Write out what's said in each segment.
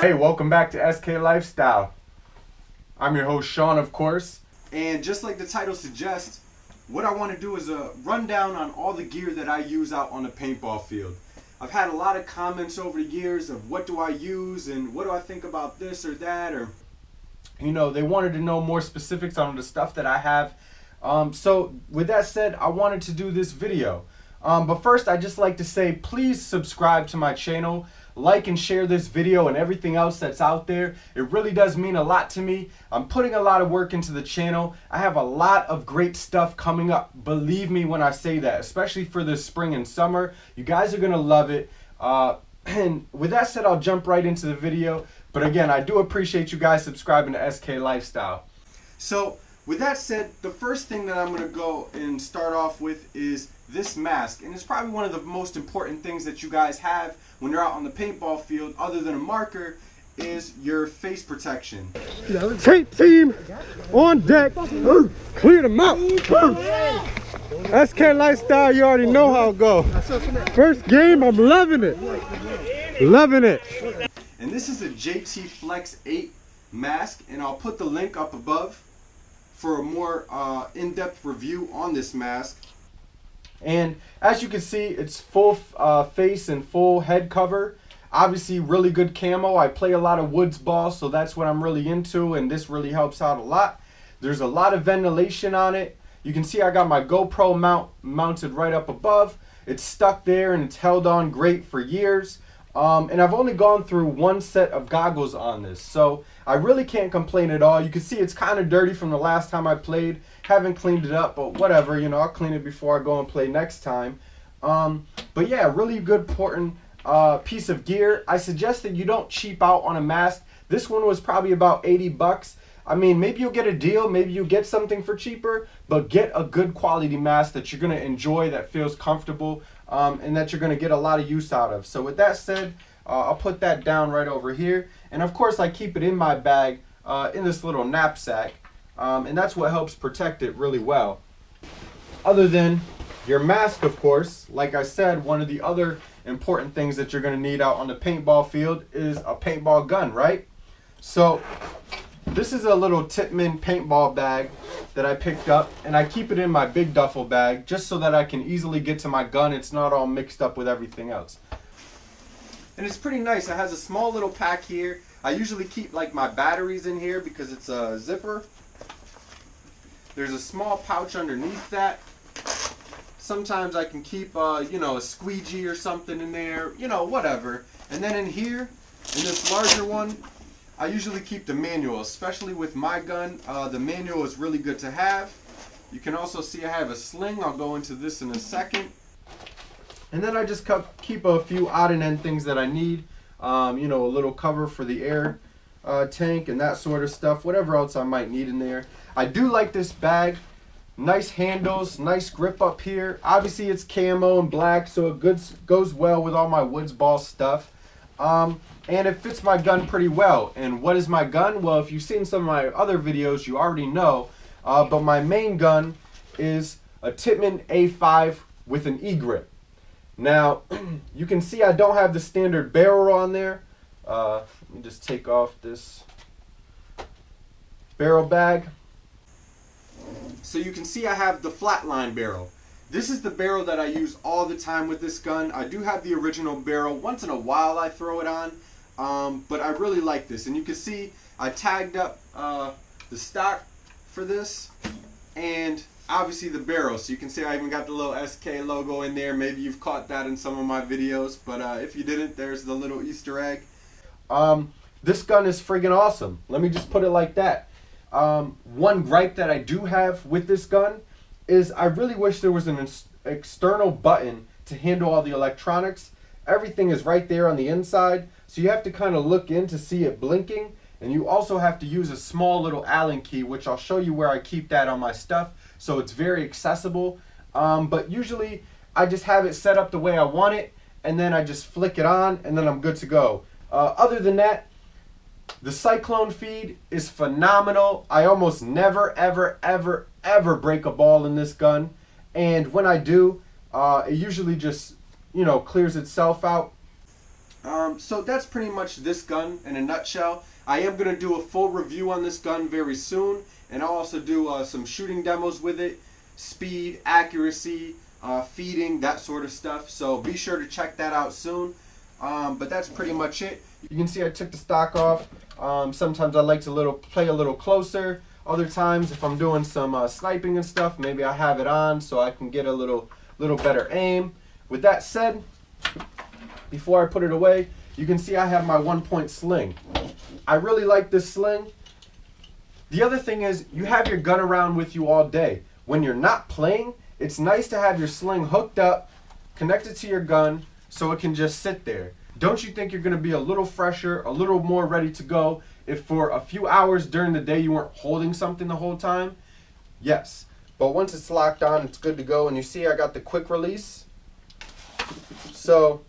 Hey, welcome back to SK Lifestyle. I'm your host, Sean, of course. And just like the title suggests, what I want to do is a rundown on all the gear that I use out on the paintball field. I've had a lot of comments over the years of what do I use and what do I think about this or that, or They wanted to know more specifics on the stuff that I have. So with that said, I wanted to do this video. But first, I'd just like to say, please subscribe to my channel. Like and share this video and everything else that's out there. It really does mean a lot to me. I'm putting a lot of work into the channel. I have a lot of great stuff coming up. Believe me when I say that, especially for this spring and summer. You guys are going to love it. And with that said, I'll jump right into the video. But again, I do appreciate you guys subscribing to SK Lifestyle. So with that said, the first thing that I'm going to go and start off with is this mask. And it's probably one of the most important things that you guys have when you're out on the paintball field, other than a marker, is your face protection. Tape team on deck. Clear them out. SK Lifestyle, you already know how it go. First game, I'm loving it. Loving it. And this is a JT Flex 8 mask, and I'll put the link up above for a more in-depth review on this mask. And as you can see, it's full face and full head cover. Obviously, really good camo. I play a lot of woods ball, so that's what I'm really into, and this really helps out a lot. There's a lot of ventilation on it. You can see I got my GoPro mounted right up above. It's stuck there, and it's held on great for years. And I've only gone through one set of goggles on this, so I really can't complain at all. You can see it's kind of dirty from the last time I played. Haven't cleaned it up, but whatever, I'll clean it before I go and play next time. But yeah, really good, important piece of gear. I suggest that you don't cheap out on a mask. This one was probably about 80 bucks. I mean, maybe you'll get a deal, maybe you'll get something for cheaper, but get a good quality mask that you're going to enjoy, that feels comfortable, and that you're going to get a lot of use out of. So with that said, I'll put that down right over here. And of course, I keep it in my bag in this little knapsack, and that's what helps protect it really well. Other than your mask, of course, like I said, one of the other important things that you're going to need out on the paintball field is a paintball gun, right? So this is a little Tippmann paintball bag that I picked up, and I keep it in my big duffel bag just so that I can easily get to my gun. It's not all mixed up with everything else. And it's pretty nice. It has a small little pack here. I usually keep like my batteries in here because it's a zipper. There's a small pouch underneath that. Sometimes I can keep a squeegee or something in there, whatever. And then in here, in this larger one, I usually keep the manual, especially with my gun. The manual is really good to have. You can also see I have a sling. I'll go into this in a second. And then I just keep a few odd and end things that I need. A little cover for the air tank and that sort of stuff. Whatever else I might need in there. I do like this bag. Nice handles, nice grip up here. Obviously it's camo and black, so it goes well with all my woods ball stuff. And it fits my gun pretty well. And what is my gun? Well, if you've seen some of my other videos, you already know. But my main gun is a Tippmann A5 with an E-grip. Now, you can see I don't have the standard barrel on there. Let me just take off this barrel bag. So you can see I have the flatline barrel. This is the barrel that I use all the time with this gun. I do have the original barrel. Once in a while I throw it on, but I really like this. And you can see I tagged up the stock for this and obviously the barrel. So you can see I even got the little SK logo in there. Maybe you've caught that in some of my videos, but if you didn't, there's the little Easter egg. This gun is friggin' awesome. Let me just put it like that. One gripe that I do have with this gun is I really wish there was an external button to handle all the electronics. Everything is right there on the inside, so you have to kind of look in to see it blinking, and you also have to use a small little Allen key, which I'll show you where I keep that on my stuff, so it's very accessible. But usually I just have it set up the way I want it, and then I just flick it on, and then I'm good to go. Other than that, the Cyclone feed is phenomenal. I almost never, ever, ever, ever break a ball in this gun. And when I do, it usually just, clears itself out. So that's pretty much this gun in a nutshell. I am going to do a full review on this gun very soon, and I'll also do some shooting demos with it, speed, accuracy, feeding, that sort of stuff. So be sure to check that out soon. But that's pretty much it. You can see I took the stock off. Sometimes I like to play a little closer. Other times, if I'm doing some sniping and stuff, maybe I have it on so I can get a little better aim. With that said, before I put it away, you can see I have my 1-point sling. I really like this sling. The other thing is, you have your gun around with you all day. When you're not playing, it's nice to have your sling hooked up, connected to your gun, so it can just sit there. Don't you think you're going to be a little fresher, a little more ready to go if for a few hours during the day you weren't holding something the whole time? Yes. But once it's locked on, it's good to go. And you see I got the quick release. So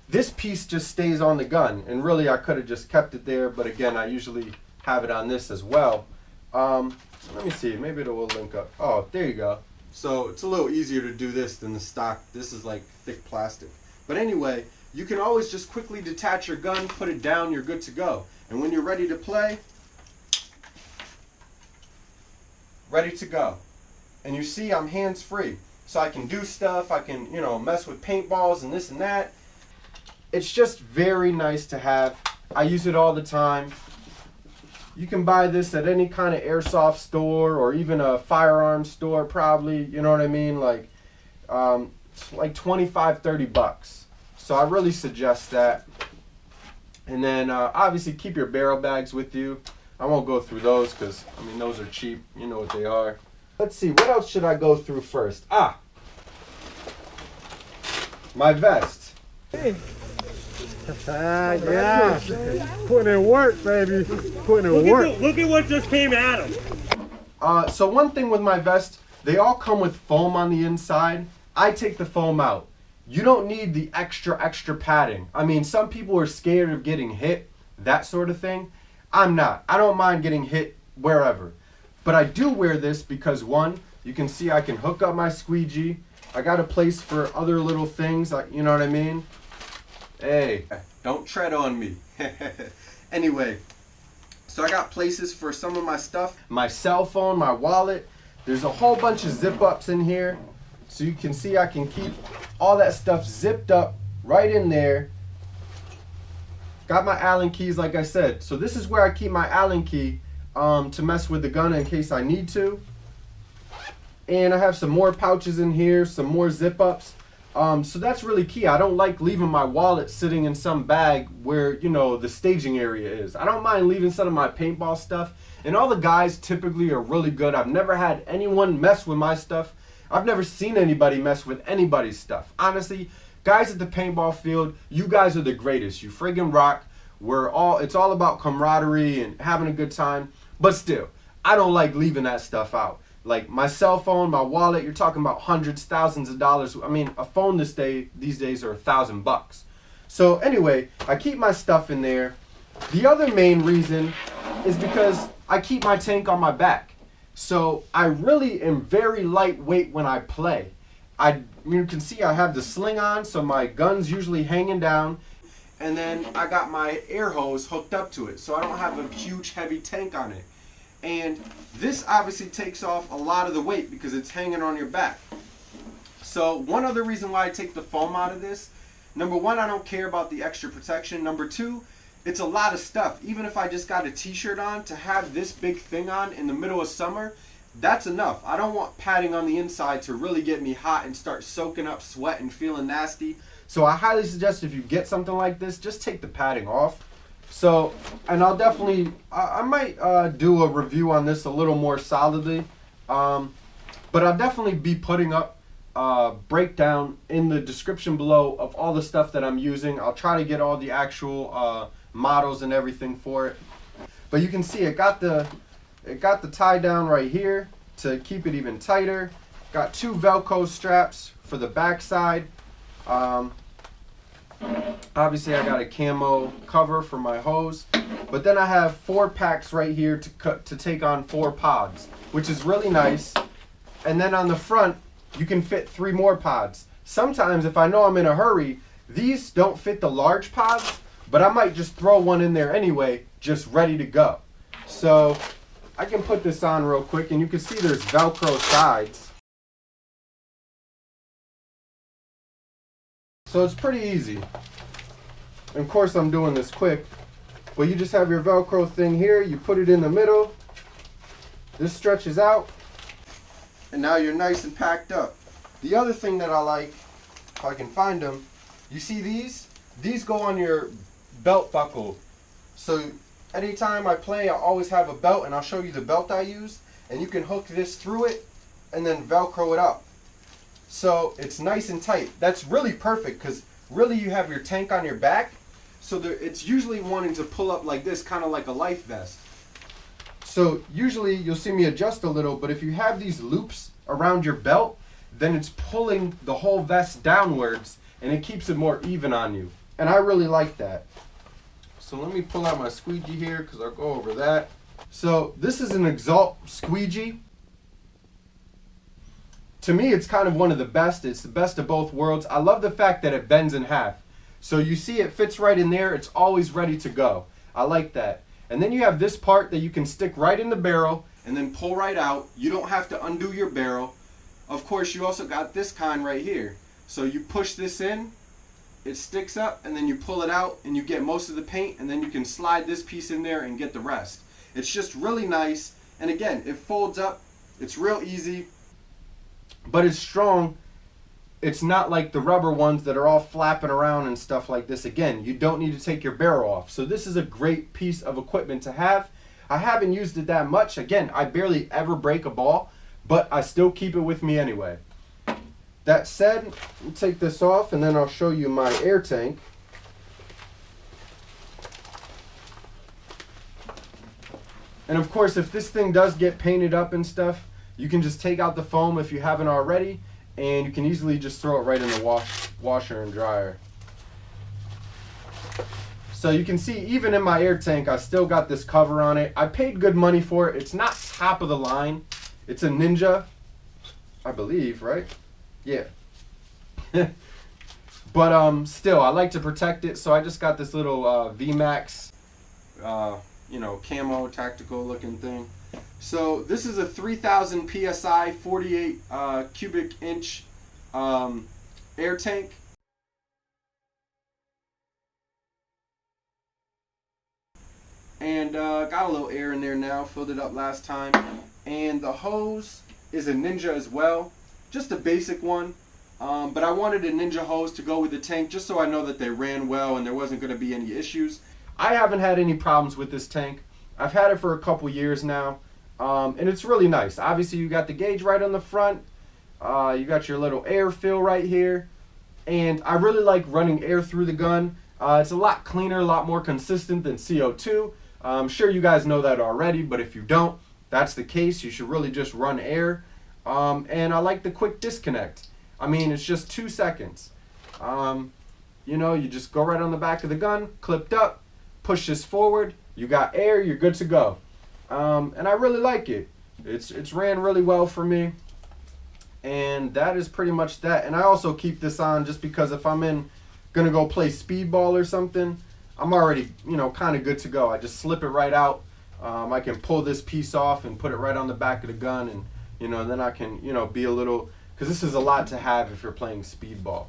this piece just stays on the gun. And really I could have just kept it there. But again, I usually have it on this as well. Let me see. Maybe it will link up. Oh, there you go. So it's a little easier to do this than the stock. This is like thick plastic. But anyway, you can always just quickly detach your gun, put it down, you're good to go. And when you're ready to play, ready to go. And you see I'm hands-free. So I can do stuff, I can, mess with paintballs and this and that. It's just very nice to have. I use it all the time. You can buy this at any kind of airsoft store or even a firearms store probably, you know what I mean? Like 25, 30 bucks. So I really suggest that. And then obviously keep your barrel bags with you. I won't go through those because, those are cheap. You know what they are. Let's see, what else should I go through first? My vest. Yeah. Putting in work, baby. Putting in work. Look at what just came at him. So one thing with my vest, they all come with foam on the inside. I take the foam out. You don't need the extra padding. Some people are scared of getting hit, that sort of thing. I'm not. I don't mind getting hit wherever. But I do wear this because, one, you can see I can hook up my squeegee. I got a place for other little things, you know what I mean? Hey, don't tread on me. Anyway, so I got places for some of my stuff. My cell phone, my wallet. There's a whole bunch of zip ups in here. So you can see I can keep all that stuff zipped up right in there. Got my Allen keys, like I said. So this is where I keep my Allen key to mess with the gun in case I need to. And I have some more pouches in here, some more zip ups. So that's really key. I don't like leaving my wallet sitting in some bag where, the staging area is. I don't mind leaving some of my paintball stuff. And all the guys typically are really good. I've never had anyone mess with my stuff. I've never seen anybody mess with anybody's stuff. Honestly, guys at the paintball field, you guys are the greatest. You friggin' rock. It's all about camaraderie and having a good time. But still, I don't like leaving that stuff out. Like my cell phone, my wallet, you're talking about hundreds, thousands of dollars. A phone these days are $1,000. So anyway, I keep my stuff in there. The other main reason is because I keep my tank on my back. So I really am very lightweight when I play. You can see I have the sling on, so my gun's usually hanging down. And then I got my air hose hooked up to it, so I don't have a huge heavy tank on it. And this obviously takes off a lot of the weight because it's hanging on your back. So one other reason why I take the foam out of this, number one, I don't care about the extra protection. Number two, it's a lot of stuff. Even if I just got a t-shirt on, to have this big thing on in the middle of summer, that's enough. I don't want padding on the inside to really get me hot and start soaking up sweat and feeling nasty. So I highly suggest if you get something like this, just take the padding off. So, and I'll definitely, I might do a review on this a little more solidly. But I'll definitely be putting up breakdown in the description below of all the stuff that I'm using. I'll try to get all the actual models and everything for it. But you can see it got the tie down right here to keep it even tighter. Got 2 Velcro straps for the back side. Obviously I got a camo cover for my hose, but then I have 4 packs right here to take on 4 pods, which is really nice. And then on the front you can fit 3 more pods. Sometimes if I know I'm in a hurry, These don't fit the large pods, but I might just throw one in there anyway, just ready to go. So I can put this on real quick, and you can see there's Velcro sides. So it's pretty easy. And of course I'm doing this quick, but you just have your Velcro thing here, you put it in the middle, this stretches out, and now you're nice and packed up. The other thing that I like, if I can find them, you see these? These go on your belt buckle. So anytime I play, I always have a belt, and I'll show you the belt I use, and you can hook this through it and then Velcro it up. So it's nice and tight. That's really perfect because really you have your tank on your back, so it's usually wanting to pull up like this, kind of like a life vest. So usually you'll see me adjust a little, but if you have these loops around your belt, then it's pulling the whole vest downwards and it keeps it more even on you. And I really like that. So let me pull out my squeegee here because I'll go over that. So this is an Exalt squeegee. To me, it's kind of one of the best. It's the best of both worlds. I love the fact that it bends in half. So you see it fits right in there. It's always ready to go. I like that. And then you have this part that you can stick right in the barrel and then pull right out. You don't have to undo your barrel. Of course, you also got this kind right here. So you push this in, it sticks up, and then you pull it out and you get most of the paint, and then you can slide this piece in there and get the rest. It's just really nice. And again, it folds up. It's real easy, but it's strong. It's not like the rubber ones that are all flapping around and stuff like this. Again, you don't need to take your barrel off. So this is a great piece of equipment to have. I haven't used it that much. Again, I barely ever break a ball, but I still keep it with me anyway. That said, we'll take this off and then I'll show you my air tank. And of course, if this thing does get painted up and stuff, you can just take out the foam if you haven't already, and you can easily just throw it right in the washer and dryer. So you can see, even in my air tank, I still got this cover on it. I paid good money for it. It's not top of the line. It's a Ninja, I believe, right? Yeah. But still, I like to protect it, so I just got this little VMAX, you know, camo tactical looking thing. So this is a 3000 PSI 48 cubic inch air tank. And got a little air in there now, filled it up last time. And the hose is a Ninja as well, just a basic one. But I wanted a Ninja hose to go with the tank just so I know that they ran well and there wasn't going to be any issues. I haven't had any problems with this tank. I've had it for a couple years now. And it's really nice. Obviously, you got the gauge right on the front. You got your little air fill right here. And I really like running air through the gun. It's a lot cleaner, a lot more consistent than CO2. I'm sure you guys know that already, but if you don't, that's the case. You should really just run air. And I like the quick disconnect. I mean, it's just 2 seconds. You know, you just go right on the back of the gun, clipped up, push this forward, you got air, you're good to go. And I really like it. It's ran really well for me. And that is pretty much that. And I also keep this on just because if I'm gonna go play speedball or something, I'm already, you know, kind of good to go. I just slip it right out. I can pull this piece off and put it right on the back of the gun, and you know, then I can, you know, be a little, because this is a lot to have if you're playing speedball.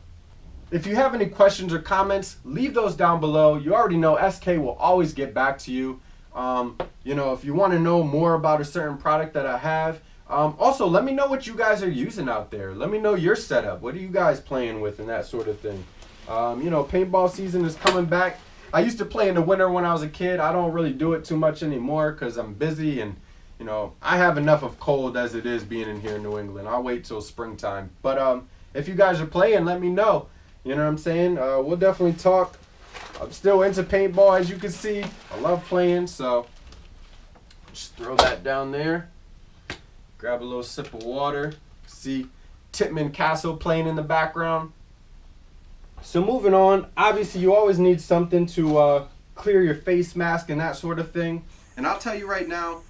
If you have any questions or comments, leave those down below. You already know SK will always get back to you. You know, if you want to know more about a certain product that I have, also let me know what you guys are using out there. Let me know your setup. What are you guys playing with and that sort of thing. You know, paintball season is coming back. I used to play in the winter when I was a kid. I don't really do it too much anymore because I'm busy, and you know, I have enough of cold as it is being in here in New England. I'll wait till springtime. But if you guys are playing, let me know. You know what I'm saying? We'll definitely talk. I'm still into paintball, as you can see. I love playing, so just throw that down there. Grab a little sip of water. See Titman Castle playing in the background. So moving on, obviously you always need something to clear your face mask and that sort of thing. And I'll tell you right now,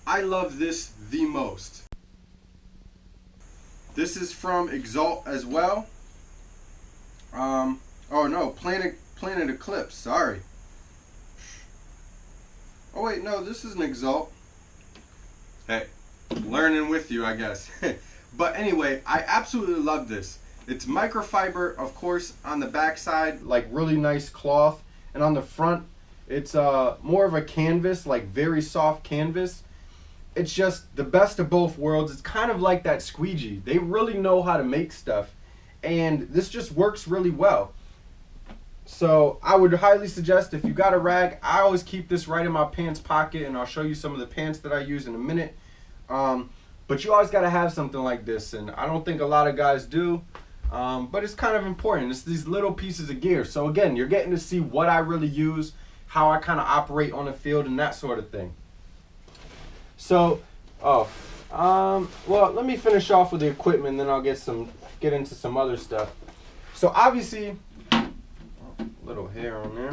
I love this the most. This is from Exalt as well. Oh no, Planet Eclipse. Sorry. Oh wait, no, this is an Exalt. Hey, learning with you, I guess. But anyway, I absolutely love this. It's microfiber, of course, on the backside, like really nice cloth, and on the front, it's more of a canvas, like very soft canvas. It's just the best of both worlds. It's kind of like that squeegee. They really know how to make stuff, and this just works really well. So I would highly suggest, if you got a rag, I always keep this right in my pants pocket, and I'll show you some of the pants that I use in a minute. But you always got to have something like this, and I don't think a lot of guys do, but it's kind of important. It's these little pieces of gear. So again, you're getting to see what I really use, how I kind of operate on the field, and that sort of thing. So, well, let me finish off with the equipment, then I'll get into some other stuff. So obviously, little hair on there.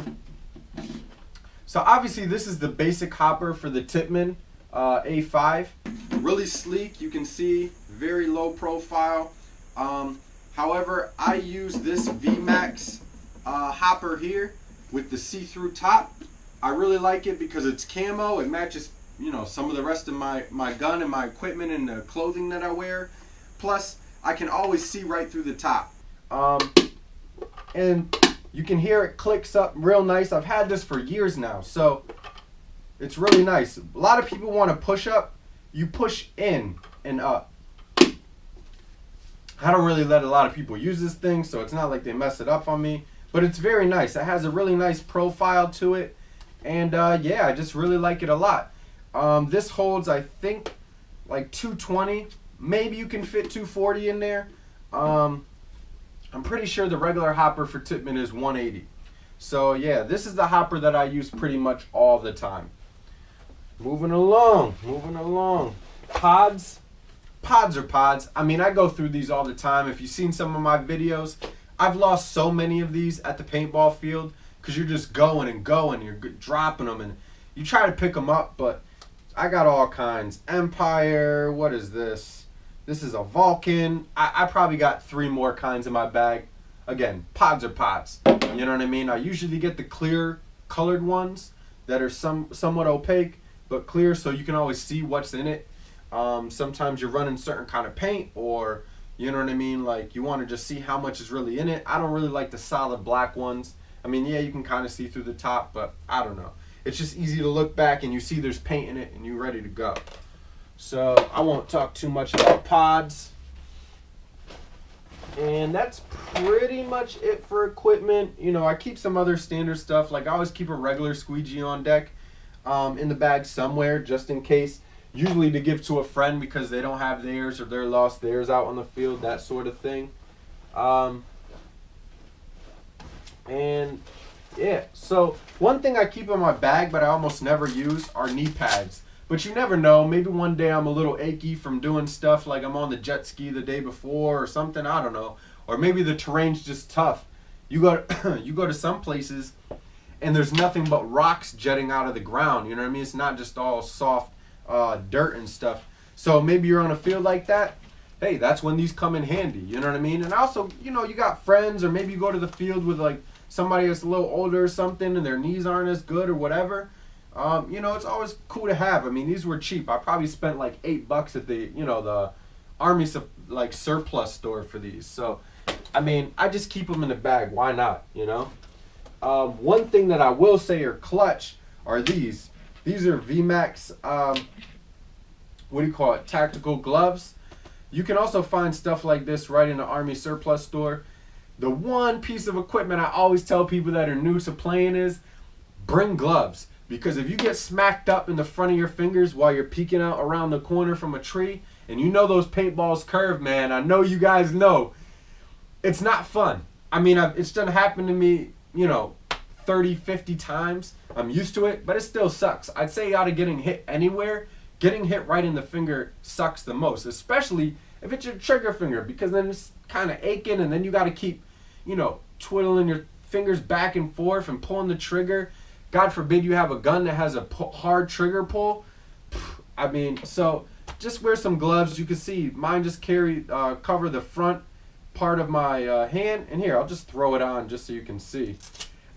So obviously this is the basic hopper for the Tippmann A5. Really sleek, you can see, very low profile. However, I use this VMAX hopper here with the see-through top. I really like it because it's camo. It matches, you know, some of the rest of my gun and my equipment and the clothing that I wear. Plus, I can always see right through the top. And you can hear it clicks up real nice. I've had this for years now, so it's really nice. A lot of people want to push up. You push in and up. I don't really let a lot of people use this thing, so it's not like they mess it up on me. But it's very nice. It has a really nice profile to it. And yeah, I just really like it a lot. This holds, I think, like 220. Maybe you can fit 240 in there. I'm pretty sure the regular hopper for Tippmann is 180. So yeah, this is the hopper that I use pretty much all the time. Moving along. Pods are pods. I mean, I go through these all the time. If you've seen some of my videos, I've lost so many of these at the paintball field because you're just going and going. You're dropping them and you try to pick them up, but I got all kinds. Empire, what is this? This is a Vulcan. I probably got 3 more kinds in my bag. Again, pods are pods. You know what I mean? I usually get the clear colored ones that are somewhat opaque, but clear so you can always see what's in it. Sometimes you're running certain kind of paint, or you know what I mean, like you want to just see how much is really in it. I don't really like the solid black ones. I mean, yeah, you can kind of see through the top, but I don't know. It's just easy to look back and you see there's paint in it and you're ready to go. So I won't talk too much about pods. And that's pretty much it for equipment. You know, I keep some other standard stuff. Like I always keep a regular squeegee on deck in the bag somewhere just in case. Usually to give to a friend because they don't have theirs or they're lost theirs out on the field, that sort of thing. And yeah, so one thing I keep in my bag but I almost never use are knee pads. But you never know. Maybe one day I'm a little achy from doing stuff like I'm on the jet ski the day before or something. I don't know. Or maybe the terrain's just tough. You go to some places and there's nothing but rocks jetting out of the ground. You know what I mean? It's not just all soft dirt and stuff. So maybe you're on a field like that. Hey, that's when these come in handy. You know what I mean? And also, you know, you got friends, or maybe you go to the field with like somebody that's a little older or something and their knees aren't as good or whatever. You know, it's always cool to have. I mean, these were cheap. I probably spent like $8 at the, you know, the Army like surplus store for these. So, I mean, I just keep them in the bag. Why not? You know. One thing that I will say are clutch are these. These are VMAX. What do you call it? Tactical gloves. You can also find stuff like this right in the Army surplus store. The one piece of equipment I always tell people that are new to playing is bring gloves. Because if you get smacked up in the front of your fingers while you're peeking out around the corner from a tree, and you know those paintballs curve, man, I know you guys know, it's not fun. I mean, it's done happen to me, you know, 30, 50 times. I'm used to it, but it still sucks. I'd say out of getting hit anywhere, getting hit right in the finger sucks the most, especially if it's your trigger finger, because then it's kind of aching, and then you got to keep, you know, twiddling your fingers back and forth and pulling the trigger. God forbid you have a gun that has a hard trigger pull. I mean, so just wear some gloves. You can see mine just cover the front part of my hand. And here, I'll just throw it on just so you can see.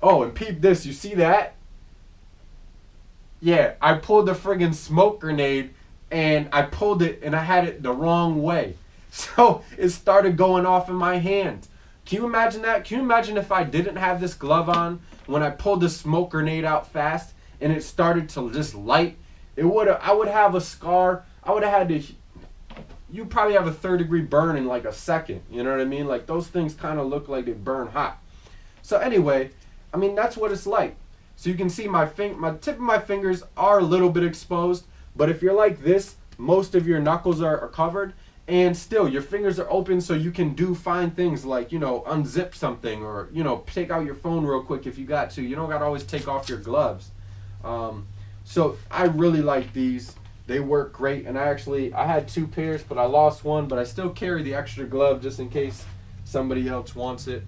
Oh, and peep this. You see that? Yeah, I pulled the friggin' smoke grenade, and I pulled it and I had it the wrong way. So it started going off in my hand. Can you imagine that? Can you imagine if I didn't have this glove on when I pulled the smoke grenade out fast and it started to just light? I would have a scar. I would have had to, you probably have a 3rd-degree burn in like a second. You know what I mean? Like those things kind of look like they burn hot. So anyway, I mean, that's what it's like. So you can see my tip of my fingers are a little bit exposed, but if you're like this, most of your knuckles are covered, and still your fingers are open, so you can do fine things like, you know, unzip something, or, you know, take out your phone real quick if you got to. You don't got to always take off your gloves. So I really like these. They work great, and I had 2 pairs, but I lost one, but I still carry the extra glove just in case somebody else wants it.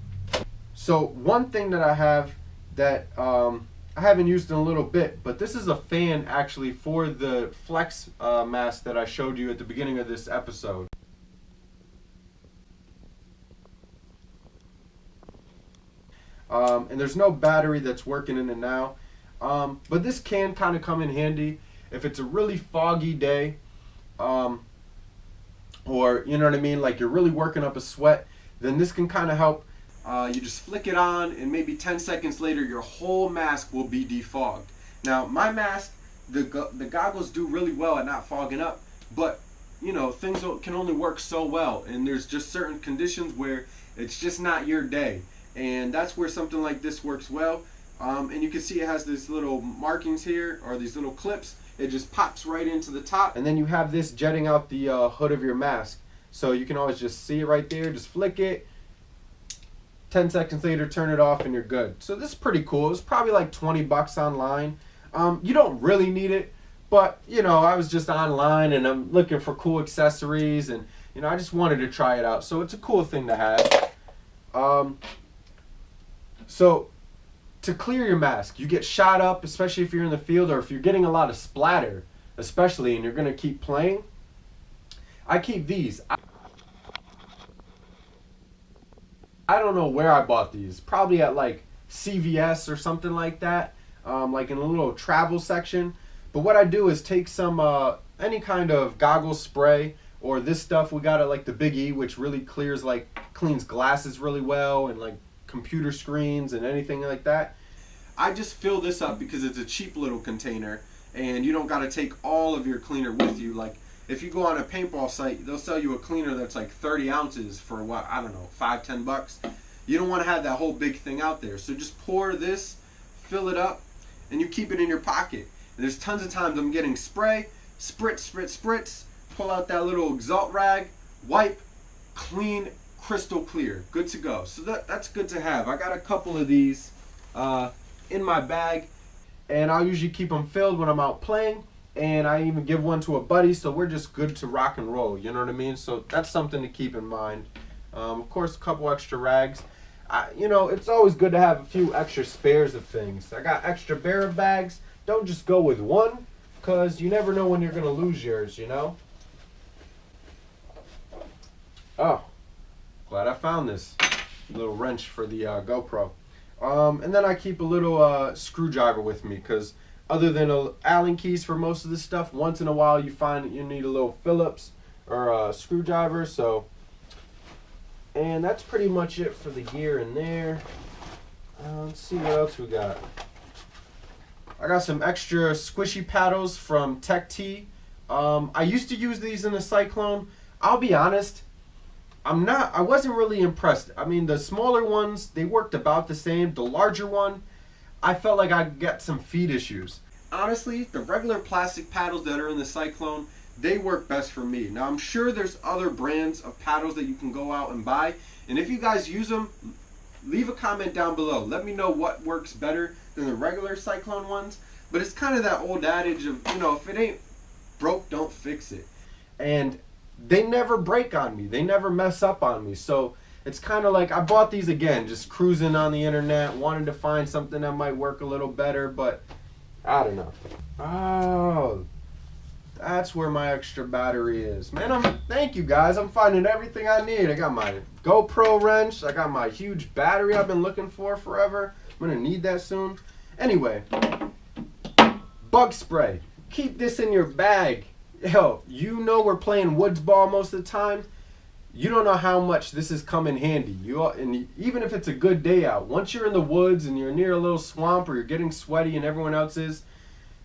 So one thing that I have that I haven't used in a little bit, but this is a fan actually for the flex mask that I showed you at the beginning of this episode. And there's no battery that's working in it now, but this can kind of come in handy if it's a really foggy day, or you know what I mean, like you're really working up a sweat, then this can kind of help. You just flick it on, and maybe 10 seconds later your whole mask will be defogged. Now my mask, the goggles do really well at not fogging up, but you know, things can only work so well, and there's just certain conditions where it's just not your day, and that's where something like this works well. And you can see it has these little markings here, or these little clips. It just pops right into the top, and then you have this jetting out the hood of your mask, so you can always just see it right there. Just flick it, 10 seconds later turn it off, and you're good. So this is pretty cool. It's probably like 20 bucks online. You don't really need it, but you know, I was just online and I'm looking for cool accessories, and you know, I just wanted to try it out, so it's a cool thing to have. So to clear your mask, you get shot up, especially if you're in the field, or if you're getting a lot of splatter especially, and you're gonna keep playing. I keep these. I don't know where I bought these, probably at like CVS or something like that, like in a little travel section. But what I do is take some any kind of goggle spray, or this stuff we got at like the Big E, which really cleans glasses really well, and like computer screens and anything like that. I just fill this up because it's a cheap little container, and you don't got to take all of your cleaner with you. Like if you go on a paintball site, they'll sell you a cleaner that's like 30 ounces for what, I don't know, $5-10 bucks. You don't want to have that whole big thing out there. So just pour this, fill it up, and you keep it in your pocket. And there's tons of times I'm getting spray, spritz, spritz, spritz, pull out that little Exalt rag, wipe, clean, crystal clear, good to go. So that's good to have. I got a couple of these in my bag, and I'll usually keep them filled when I'm out playing, and I even give one to a buddy, so we're just good to rock and roll, you know what I mean? So that's something to keep in mind. Of course, a couple extra rags. You know, it's always good to have a few extra spares of things. I got extra bearer bags. Don't just go with one, because you never know when you're going to lose yours, you know? Oh, glad I found this little wrench for the GoPro. And then I keep a little screwdriver with me, because other than Allen keys for most of this stuff, once in a while you find that you need a little Phillips or a screwdriver. So, and that's pretty much it for the gear in there. Let's see what else we got. I got some extra squishy paddles from Tech T. I used to use these in the Cyclone. I'll be honest, I wasn't really impressed. I mean, the smaller ones, they worked about the same. The larger one, I felt like I'd get some feed issues. Honestly, the regular plastic paddles that are in the Cyclone, they work best for me. Now, I'm sure there's other brands of paddles that you can go out and buy. And if you guys use them, leave a comment down below. Let me know what works better than the regular Cyclone ones. But it's kind of that old adage of, you know, if it ain't broke, don't fix it. And they never break on me. They never mess up on me. So it's kind of like I bought these again, just cruising on the internet, wanted to find something that might work a little better, but I don't know. Oh, That's where my extra battery is. Man, thank you guys. I'm finding everything I need. I got my GoPro wrench. I got my huge battery I've been looking for forever. I'm gonna need that soon. Anyway, bug spray. Keep this in your bag. Yo, you know we're playing woods ball most of the time. You don't know how much this has come in handy. And even if it's a good day out, once you're in the woods and you're near a little swamp or you're getting sweaty and everyone else is,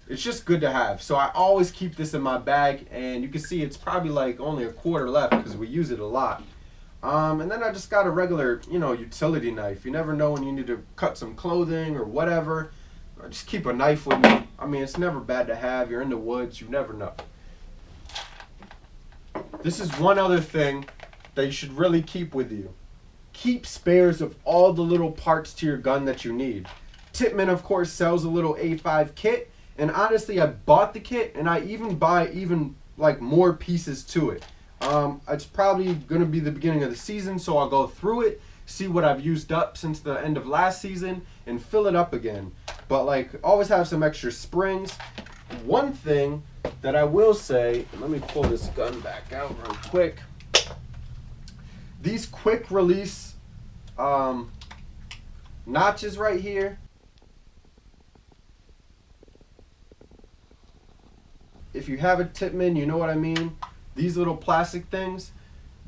it's just good to have. So I always keep this in my bag, and you can see it's probably like only a quarter left because we use it a lot. And then I just got a regular, utility knife. You never know when you need to cut some clothing or whatever. I just keep a knife with me. I mean, it's never bad to have. You're in the woods, you never know. This is one other thing that you should really keep with you. Keep spares of all the little parts to your gun that you need. Tippmann, of course, sells a little A5 kit. And honestly, I bought the kit, and I even buy like more pieces to it. It's probably going to be the beginning of the season, so I'll go through it, see what I've used up since the end of last season, and fill it up again. But like, always have some extra springs. One thing that I will say, let me pull this gun back out real quick. These quick release notches right here, if you have a Tippmann, you know what I mean. These little plastic things,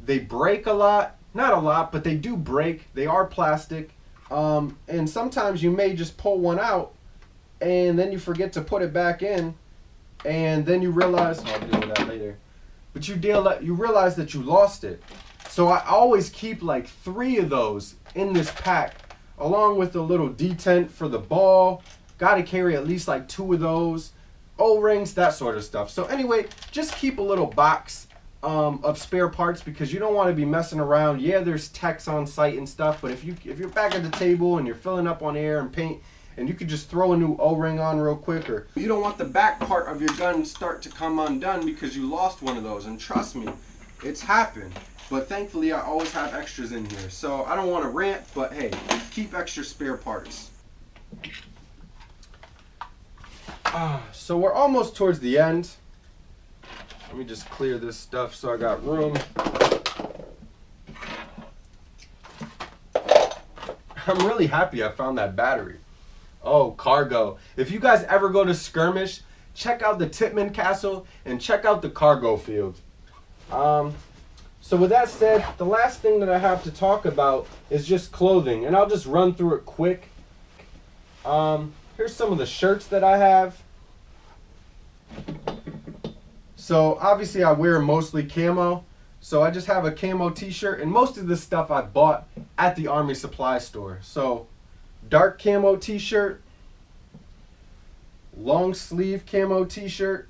they break a lot. Not a lot, but they do break. They are plastic. And sometimes you may just pull one out and then you forget to put it back in. And then you realize, I'll deal with that later. But you realize that you lost it. So I always keep like 3 of those in this pack, along with a little detent for the ball. Gotta carry at least like 2 of those. O-rings, that sort of stuff. So anyway, just keep a little box of spare parts because you don't want to be messing around. Yeah, there's techs on site and stuff, but if you're back at the table and you're filling up on air and paint, and you could just throw a new O-ring on real quick, or you don't want the back part of your gun start to come undone because you lost one of those. And trust me, it's happened. But thankfully, I always have extras in here. So I don't want to rant, but hey, keep extra spare parts. So we're almost towards the end. Let me just clear this stuff so I got room. I'm really happy I found that battery. Oh, cargo. If you guys ever go to Skirmish, check out the Tippmann Castle and check out the cargo field. So with that said, the last thing that I have to talk about is just clothing, and I'll just run through it quick. Here's some of the shirts that I have. So obviously I wear mostly camo. So I just have a camo t-shirt, and most of this stuff I bought at the Army Supply Store. So dark camo t-shirt, long sleeve camo t-shirt,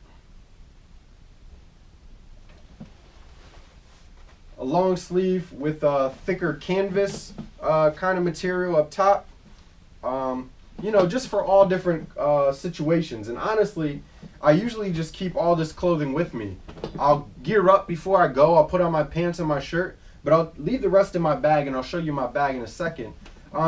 a long sleeve with a thicker canvas kind of material up top. Just for all different situations. And honestly, I usually just keep all this clothing with me. I'll gear up before I go. I'll put on my pants and my shirt, but I'll leave the rest in my bag, and I'll show you my bag in a second.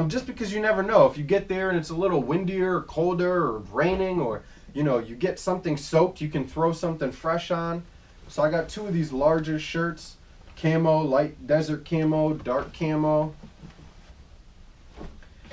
Just because you never know. If you get there and it's a little windier or colder or raining, or you get something soaked, you can throw something fresh on. So I got 2 of these larger shirts, camo, light desert camo, dark camo.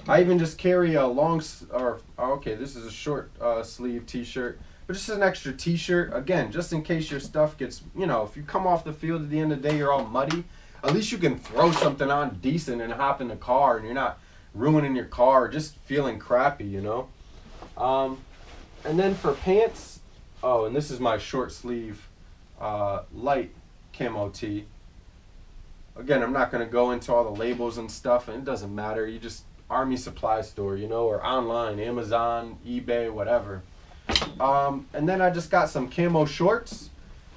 I even just carry a this is a short sleeve t-shirt, but just an extra t-shirt, again, just in case your stuff gets, if you come off the field at the end of the day, you're all muddy, at least you can throw something on decent and hop in the car, and you're not ruining your car or just feeling crappy, And then for pants, and this is my short sleeve light camo tee. Again, I'm not going to go into all the labels and stuff, and it doesn't matter. You just Army Supply Store, or online, Amazon, eBay, whatever. And then I just got some camo shorts,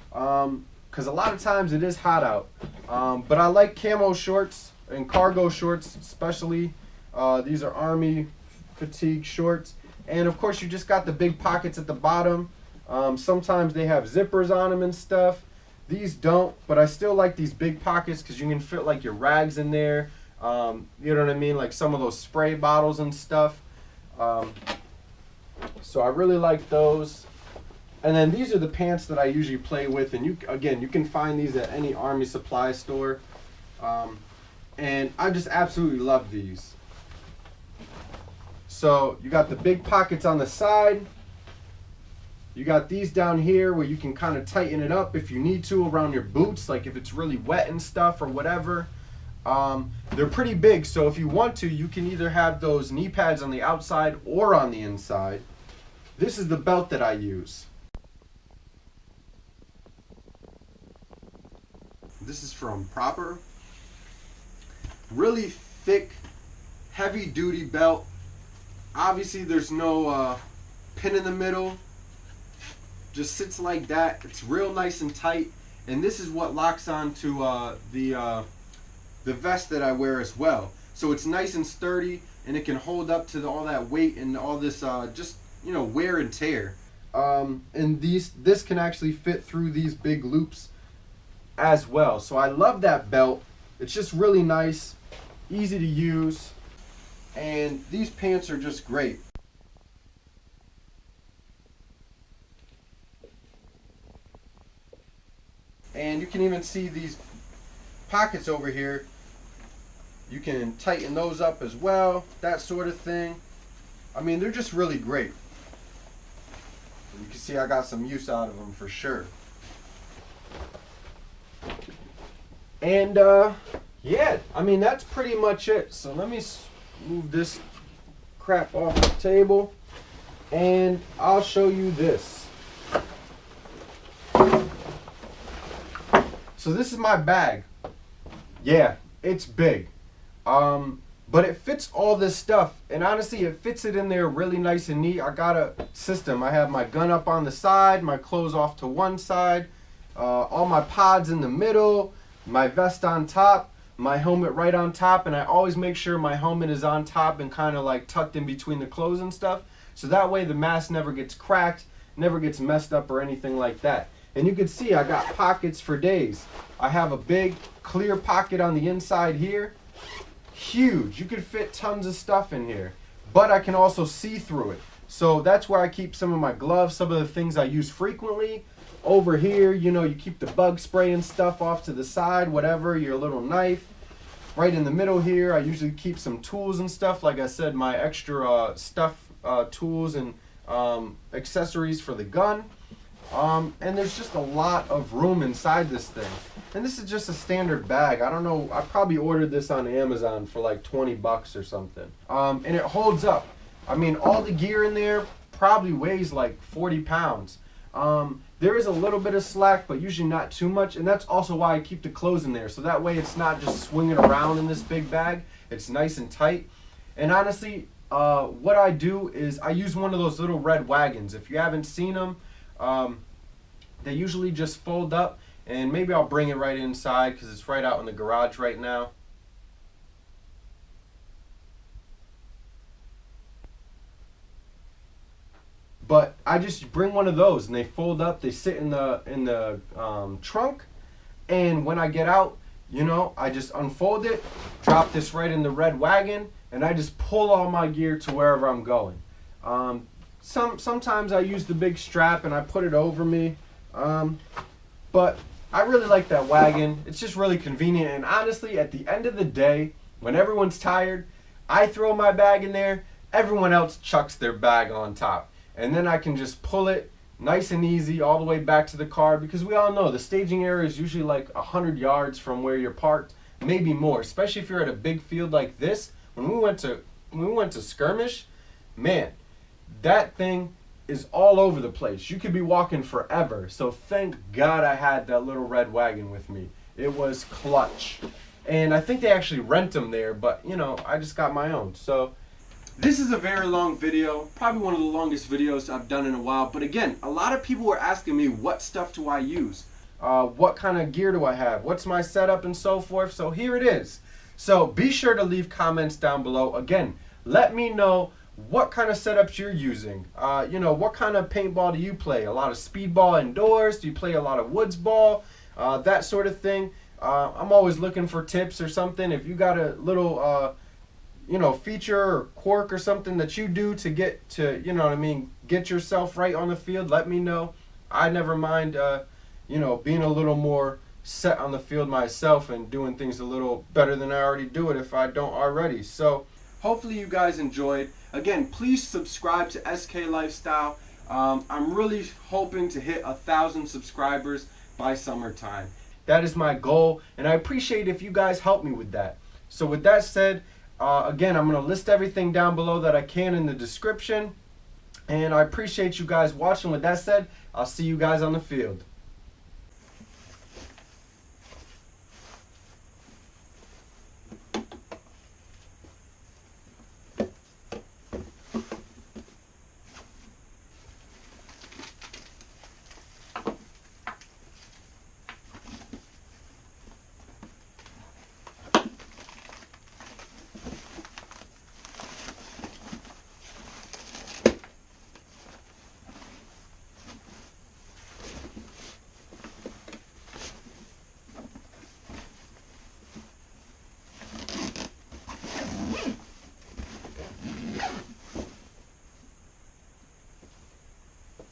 because a lot of times it is hot out. But I like camo shorts and cargo shorts especially. These are Army fatigue shorts. And of course you just got the big pockets at the bottom. Sometimes they have zippers on them and stuff. These don't, but I still like these big pockets because you can fit like your rags in there. You know what I mean? Like some of those spray bottles and stuff. So I really like those. And then these are the pants that I usually play with, and you can find these at any army supply store. And I just absolutely love these. So you got the big pockets on the side. You got these down here where you can kind of tighten it up if you need to around your boots, like if it's really wet and stuff or whatever. They're pretty big, so if you want to, you can either have those knee pads on the outside or on the inside. This is the belt that I use. This is from Proper. Really thick, heavy duty belt. Obviously there's no pin in the middle. Just sits like that. It's real nice and tight. And this is what locks onto the vest that I wear as well. So it's nice and sturdy, and it can hold up to all that weight and all this just, you know, wear and tear. And this can actually fit through these big loops as well. So I love that belt. It's just really nice, easy to use, and these pants are just great. And you can even see these pockets over here. You can tighten those up as well, that sort of thing. I mean, they're just really great. You can see I got some use out of them for sure. And yeah, I mean, that's pretty much it. So let me move this crap off the table, and I'll show you this. So this is my bag. Yeah, it's big. But it fits all this stuff, and honestly it fits it in there really nice and neat. I got a system. I have my gun up on the side, my clothes off to one side, all my pods in the middle, my vest on top, my helmet right on top, and I always make sure my helmet is on top and kind of like tucked in between the clothes and stuff, so that way the mask never gets cracked, never gets messed up or anything like that. And you can see I got pockets for days. I have a big clear pocket on the inside here. Huge. You could fit tons of stuff in here, but I can also see through it. So that's where I keep some of my gloves, some of the things I use frequently. Over here, you know, you keep the bug spray and stuff off to the side, whatever, your little knife. Right in the middle here, I usually keep some tools and stuff. Like I said, my extra stuff, tools and accessories for the gun. And there's just a lot of room inside this thing. And this is just a standard bag. I don't know, I probably ordered this on Amazon for like 20 bucks or something. And it holds up. I mean, all the gear in there probably weighs like 40 pounds. There is a little bit of slack, but usually not too much. And that's also why I keep the clothes in there. So that way it's not just swinging around in this big bag. It's nice and tight. And honestly, what I do is I use one of those little red wagons. If you haven't seen them, they usually just fold up, and maybe I'll bring it right inside because it's right out in the garage right now. But I just bring one of those, and they fold up. They sit in the trunk, and when I get out, you know, I just unfold it, drop this right in the red wagon, and I just pull all my gear to wherever I'm going. Sometimes I use the big strap and I put it over me, but I really like that wagon. It's just really convenient, and honestly, at the end of the day, when everyone's tired, I throw my bag in there, everyone else chucks their bag on top, and then I can just pull it nice and easy all the way back to the car, because we all know the staging area is usually like 100 yards from where you're parked, maybe more, especially if you're at a big field like this. When we went to skirmish, man, that thing is all over the place. You could be walking forever. So thank God I had that little red wagon with me. It was clutch. And I think they actually rent them there, but you know, I just got my own. So this is a very long video, probably one of the longest videos I've done in a while. But again, a lot of people were asking me, what stuff do I use? What kind of gear do I have? What's my setup and so forth? So here it is. So be sure to leave comments down below. Again, let me know what kind of setups you're using. You know, what kind of paintball do you play? A lot of speedball indoors? Do you play a lot of woods ball? That sort of thing. I'm always looking for tips or something. If you got a little, you know, feature or quirk or something that you do to get to, you know what I mean, get yourself right on the field, let me know. I never mind, you know, being a little more set on the field myself and doing things a little better than I already do it if I don't already. So hopefully you guys enjoyed. Again, please subscribe to SK Lifestyle. I'm really hoping to hit 1,000 subscribers by summertime. That is my goal, and I appreciate if you guys help me with that. So with that said, again, I'm going to list everything down below that I can in the description, and I appreciate you guys watching. With that said, I'll see you guys on the field.